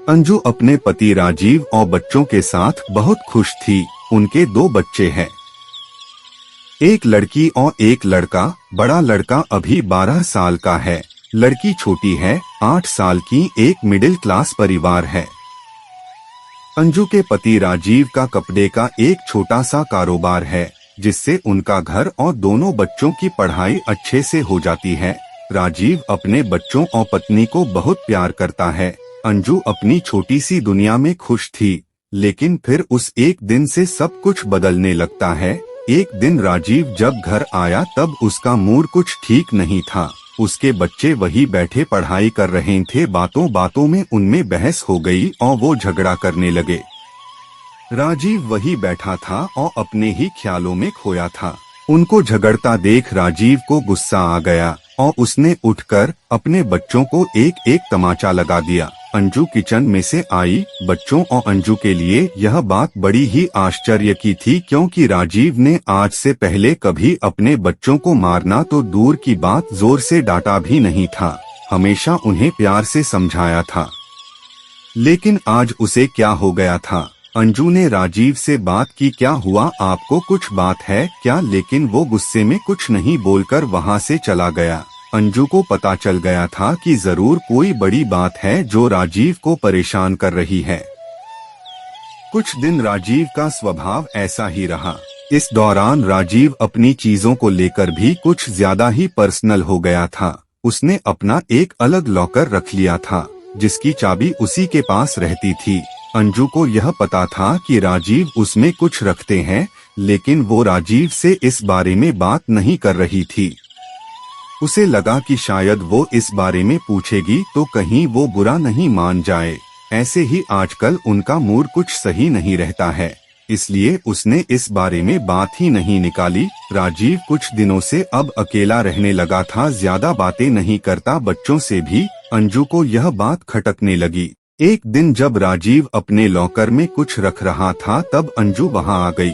अंजू अपने पति राजीव और बच्चों के साथ बहुत खुश थी। उनके 2 बच्चे हैं, एक लड़की और एक लड़का। बड़ा लड़का अभी 12 साल का है, लड़की छोटी है 8 साल की। एक मिडिल क्लास परिवार है। अंजू के पति राजीव का कपड़े का एक छोटा सा कारोबार है, जिससे उनका घर और दोनों बच्चों की पढ़ाई अच्छे से हो जाती है। राजीव अपने बच्चों और पत्नी को बहुत प्यार करता है। अंजू अपनी छोटी सी दुनिया में खुश थी, लेकिन फिर उस एक दिन से सब कुछ बदलने लगता है। एक दिन राजीव जब घर आया तब उसका मूड कुछ ठीक नहीं था। उसके बच्चे वही बैठे पढ़ाई कर रहे थे। बातों बातों में उनमें बहस हो गई और वो झगड़ा करने लगे। राजीव वही बैठा था और अपने ही ख्यालों में खोया था। उनको झगड़ता देख राजीव को गुस्सा आ गया और उसने उठकर अपने बच्चों को एक एक तमाचा लगा दिया। अंजू किचन में से आई। बच्चों और अंजू के लिए यह बात बड़ी ही आश्चर्य की थी, क्योंकि राजीव ने आज से पहले कभी अपने बच्चों को मारना तो दूर की बात जोर से डांटा भी नहीं था। हमेशा उन्हें प्यार से समझाया था। लेकिन आज उसे क्या हो गया था? अंजू ने राजीव से बात की, क्या हुआ, आपको कुछ बात है क्या? लेकिन वो गुस्से में कुछ नहीं बोलकर वहाँ से चला गया। अंजू को पता चल गया था कि जरूर कोई बड़ी बात है जो राजीव को परेशान कर रही है। कुछ दिन राजीव का स्वभाव ऐसा ही रहा। इस दौरान राजीव अपनी चीजों को लेकर भी कुछ ज्यादा ही पर्सनल हो गया था। उसने अपना एक अलग लॉकर रख लिया था, जिसकी चाबी उसी के पास रहती थी। अंजू को यह पता था कि राजीव उसमें कुछ रखते हैं, लेकिन वो राजीव से इस बारे में बात नहीं कर रही थी। उसे लगा कि शायद वो इस बारे में पूछेगी तो कहीं वो बुरा नहीं मान जाए। ऐसे ही आजकल उनका मूड कुछ सही नहीं रहता है, इसलिए उसने इस बारे में बात ही नहीं निकाली। राजीव कुछ दिनों से अब अकेला रहने लगा था, ज्यादा बातें नहीं करता बच्चों से भी। अंजू को यह बात खटकने लगी। एक दिन जब राजीव अपने लॉकर में कुछ रख रहा था तब अंजू वहां आ गई।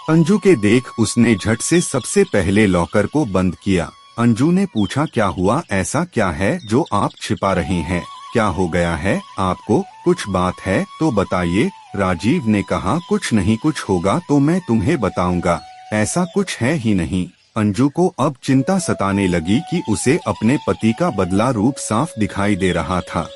अंजू के देख उसने झट से सबसे पहले लॉकर को बंद किया। अंजू ने पूछा, क्या हुआ, ऐसा क्या है जो आप छिपा रहे हैं? क्या हो गया है आपको? कुछ बात है तो बताइए। राजीव ने कहा, कुछ नहीं, कुछ होगा तो मैं तुम्हें बताऊंगा, ऐसा कुछ है ही नहीं। अंजू को अब चिंता सताने लगी कि उसे अपने पति का बदला रूप साफ दिखाई दे रहा था।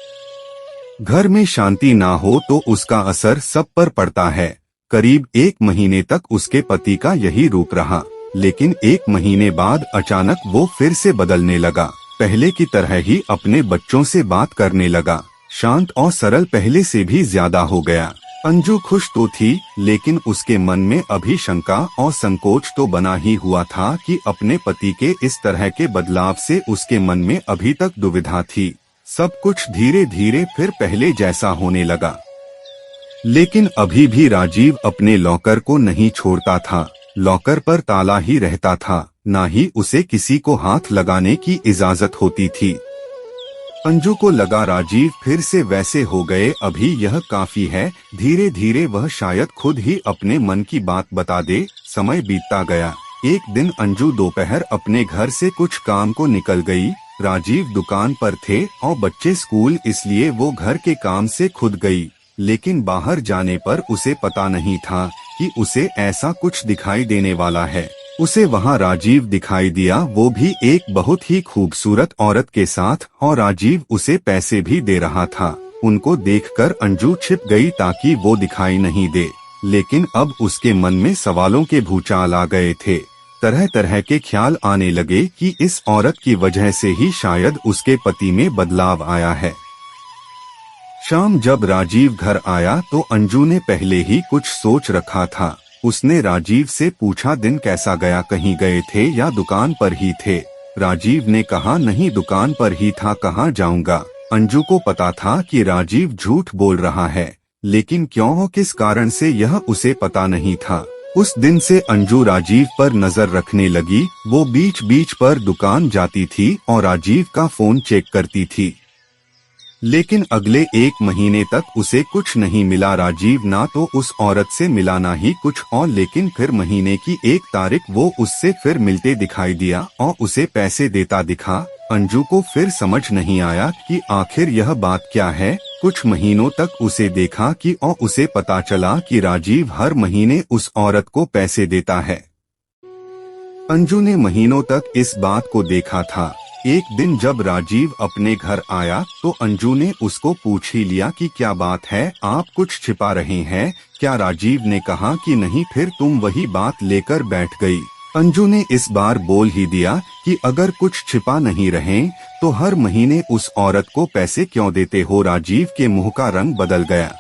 घर में शांति ना हो तो उसका असर सब पर पड़ता है। करीब 1 महीने तक उसके पति का यही रूप रहा, लेकिन 1 महीने बाद अचानक वो फिर से बदलने लगा। पहले की तरह ही अपने बच्चों से बात करने लगा। शांत और सरल पहले से भी ज्यादा हो गया। अंजू खुश तो थी, लेकिन उसके मन में अभी शंका और संकोच तो बना ही हुआ था कि अपने पति के इस तरह के बदलाव से उसके मन में अभी तक दुविधा थी। सब कुछ धीरे धीरे फिर पहले जैसा होने लगा, लेकिन अभी भी राजीव अपने लॉकर को नहीं छोड़ता था। लॉकर पर ताला ही रहता था, ना ही उसे किसी को हाथ लगाने की इजाजत होती थी। अंजू को लगा राजीव फिर से वैसे हो गए, अभी यह काफी है। धीरे धीरे वह शायद खुद ही अपने मन की बात बता दे। समय बीतता गया। एक दिन अंजू दोपहर अपने घर से कुछ काम को निकल गई। राजीव दुकान पर थे और बच्चे स्कूल, इसलिए वो घर के काम से खुद गई। लेकिन बाहर जाने पर उसे पता नहीं था कि उसे ऐसा कुछ दिखाई देने वाला है। उसे वहां राजीव दिखाई दिया, वो भी एक बहुत ही खूबसूरत औरत के साथ, और राजीव उसे पैसे भी दे रहा था। उनको देखकर अंजू छिप गई ताकि वो दिखाई नहीं दे, लेकिन अब उसके मन में सवालों के भूचाल आ गए थे। तरह तरह के ख्याल आने लगे कि इस औरत की वजह से ही शायद उसके पति में बदलाव आया है। शाम जब राजीव घर आया तो अंजू ने पहले ही कुछ सोच रखा था। उसने राजीव से पूछा, दिन कैसा गया, कहीं गए थे या दुकान पर ही थे? राजीव ने कहा, नहीं, दुकान पर ही था, कहाँ जाऊंगा। अंजू को पता था कि राजीव झूठ बोल रहा है, लेकिन क्यों और किस कारण से यह उसे पता नहीं था। उस दिन से अंजू राजीव पर नजर रखने लगी। वो बीच बीच पर दुकान जाती थी और राजीव का फोन चेक करती थी, लेकिन अगले 1 महीने तक उसे कुछ नहीं मिला। राजीव ना तो उस औरत से मिला ना ही कुछ और, लेकिन फिर महीने की 1 तारीख वो उससे फिर मिलते दिखाई दिया और उसे पैसे देता दिखा। अंजू को फिर समझ नहीं आया कि आखिर यह बात क्या है। कुछ महीनों तक उसे देखा कि और उसे पता चला कि राजीव हर महीने उस औरत को पैसे देता है। अंजू ने महीनों तक इस बात को देखा था। एक दिन जब राजीव अपने घर आया तो अंजू ने उसको पूछ ही लिया कि क्या बात है, आप कुछ छिपा रहे हैं क्या? राजीव ने कहा कि नहीं, फिर तुम वही बात लेकर बैठ गई। अंजू ने इस बार बोल ही दिया कि अगर कुछ छिपा नहीं रहे तो हर महीने उस औरत को पैसे क्यों देते हो? राजीव के मुंह का रंग बदल गया,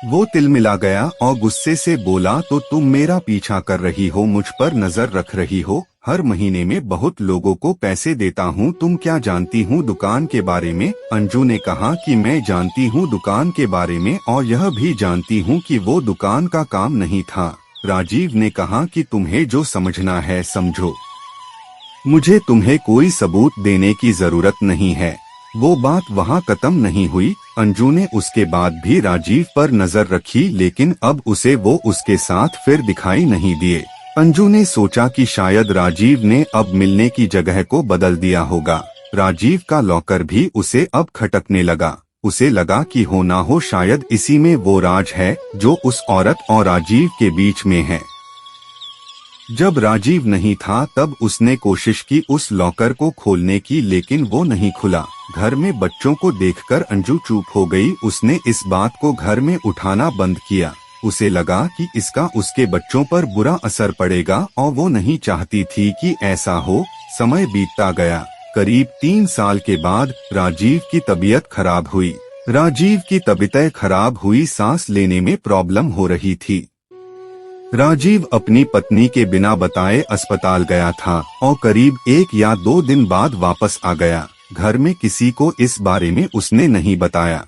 वो तिलमिला गया और गुस्से से बोला, तो तुम मेरा पीछा कर रही हो, मुझ पर नजर रख रही हो, हर महीने में बहुत लोगों को पैसे देता हूँ, तुम क्या जानती हूँ दुकान के बारे में? अंजू ने कहा कि मैं जानती हूँ दुकान के बारे में और यह भी जानती हूँ कि वो दुकान का काम नहीं था। राजीव ने कहा कि तुम्हें जो समझना है समझो, मुझे तुम्हें कोई सबूत देने की जरूरत नहीं है। वो बात वहाँ खत्म नहीं हुई। अंजू ने उसके बाद भी राजीव पर नजर रखी, लेकिन अब उसे वो उसके साथ फिर दिखाई नहीं दिए। अंजू ने सोचा कि शायद राजीव ने अब मिलने की जगह को बदल दिया होगा। राजीव का लॉकर भी उसे अब खटकने लगा। उसे लगा कि हो ना हो शायद इसी में वो राज है जो उस औरत और राजीव के बीच में है। जब राजीव नहीं था तब उसने कोशिश की उस लॉकर को खोलने की, लेकिन वो नहीं खुला। घर में बच्चों को देखकर अंजू चुप हो गई। उसने इस बात को घर में उठाना बंद किया। उसे लगा कि इसका उसके बच्चों पर बुरा असर पड़ेगा और वो नहीं चाहती थी कि ऐसा हो। समय बीतता गया। करीब 3 साल के बाद राजीव की तबीयत खराब हुई। राजीव की तबीयत खराब हुई, सांस लेने में प्रॉब्लम हो रही थी। राजीव अपनी पत्नी के बिना बताए अस्पताल गया था और करीब 1 या 2 दिन बाद वापस आ गया। घर में किसी को इस बारे में उसने नहीं बताया।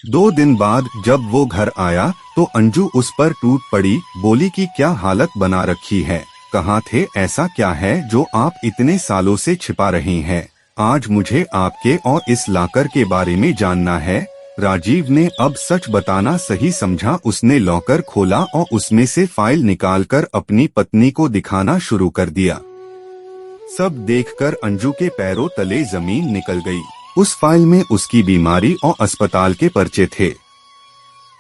2 दिन बाद जब वो घर आया तो अंजू उस पर टूट पड़ी, बोली कि क्या हालत बना रखी है, कहाँ थे, ऐसा क्या है जो आप इतने सालों से छिपा रहे हैं? आज मुझे आपके और इस लॉकर के बारे में जानना है। राजीव ने अब सच बताना सही समझा। उसने लॉकर खोला और उसमें से फाइल निकालकर अपनी पत्नी को दिखाना शुरू कर दिया। सब देखकर अंजू के पैरों तले जमीन निकल गई। उस फाइल में उसकी बीमारी और अस्पताल के पर्चे थे।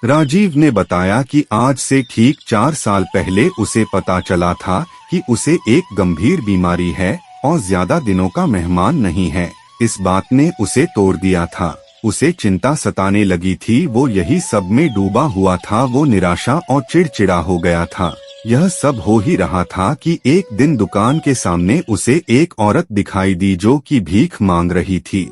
राजीव ने बताया कि आज से ठीक 4 साल पहले उसे पता चला था कि उसे एक गंभीर बीमारी है और ज्यादा दिनों का मेहमान नहीं है। इस बात ने उसे तोड़ दिया था। उसे चिंता सताने लगी थी। वो यही सब में डूबा हुआ था। वो निराशा और चिड़चिड़ा हो गया था। यह सब हो ही रहा था कि एक दिन दुकान के सामने उसे एक औरत दिखाई दी जो कि भीख मांग रही थी।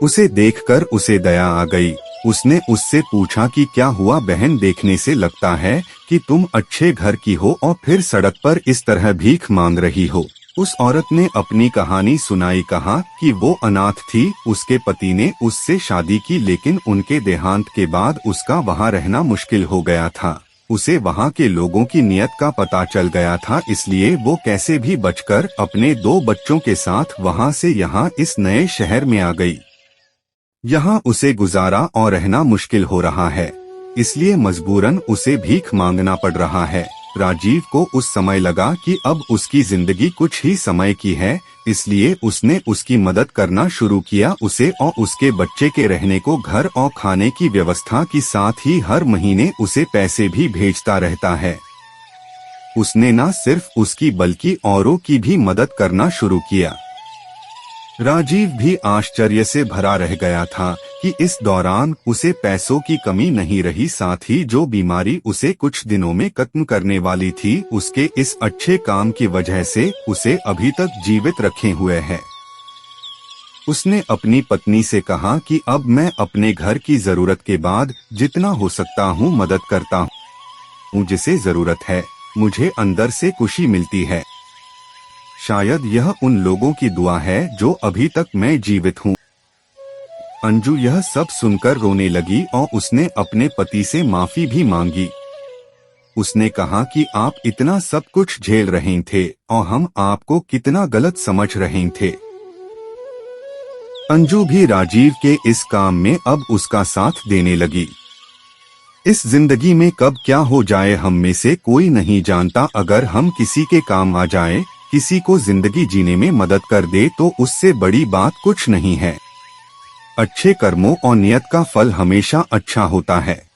उसे देखकर उसे दया आ गई। उसने उससे पूछा कि क्या हुआ बहन, देखने से लगता है कि तुम अच्छे घर की हो और फिर सड़क पर इस तरह भीख मांग रही हो। उस औरत ने अपनी कहानी सुनाई। कहा कि वो अनाथ थी। उसके पति ने उससे शादी की, लेकिन उनके देहांत के बाद उसका वहाँ रहना मुश्किल हो गया था। उसे वहाँ के लोगों की नियत का पता चल गया था, इसलिए वो कैसे भी बचकर अपने 2 बच्चों के साथ वहाँ से यहाँ इस नए शहर में आ गई। यहाँ उसे गुजारा और रहना मुश्किल हो रहा है, इसलिए मजबूरन उसे भीख मांगना पड़ रहा है। राजीव को उस समय लगा कि अब उसकी जिंदगी कुछ ही समय की है, इसलिए उसने उसकी मदद करना शुरू किया। उसे और उसके बच्चे के रहने को घर और खाने की व्यवस्था के साथ ही हर महीने उसे पैसे भी भेजता रहता है। उसने न सिर्फ उसकी बल्कि औरों की भी मदद करना शुरू किया। राजीव भी आश्चर्य से भरा रह गया था कि इस दौरान उसे पैसों की कमी नहीं रही, साथ ही जो बीमारी उसे कुछ दिनों में खत्म करने वाली थी, उसके इस अच्छे काम की वजह से उसे अभी तक जीवित रखे हुए है। उसने अपनी पत्नी से कहा कि अब मैं अपने घर की जरूरत के बाद जितना हो सकता हूँ मदद करता हूँ, जिसे जरूरत है मुझे अंदर से खुशी मिलती है। शायद यह उन लोगों की दुआ है जो अभी तक मैं जीवित हूँ। अंजू यह सब सुनकर रोने लगी और उसने अपने पति से माफी भी मांगी। उसने कहा कि आप इतना सब कुछ झेल रहे थे और हम आपको कितना गलत समझ रहे थे। अंजू भी राजीव के इस काम में अब उसका साथ देने लगी। इस जिंदगी में कब क्या हो जाए हम में से कोई नहीं जानता। अगर हम किसी के काम आ जाए, किसी को जिंदगी जीने में मदद कर दे, तो उससे बड़ी बात कुछ नहीं है। अच्छे कर्मों और नियत का फल हमेशा अच्छा होता है।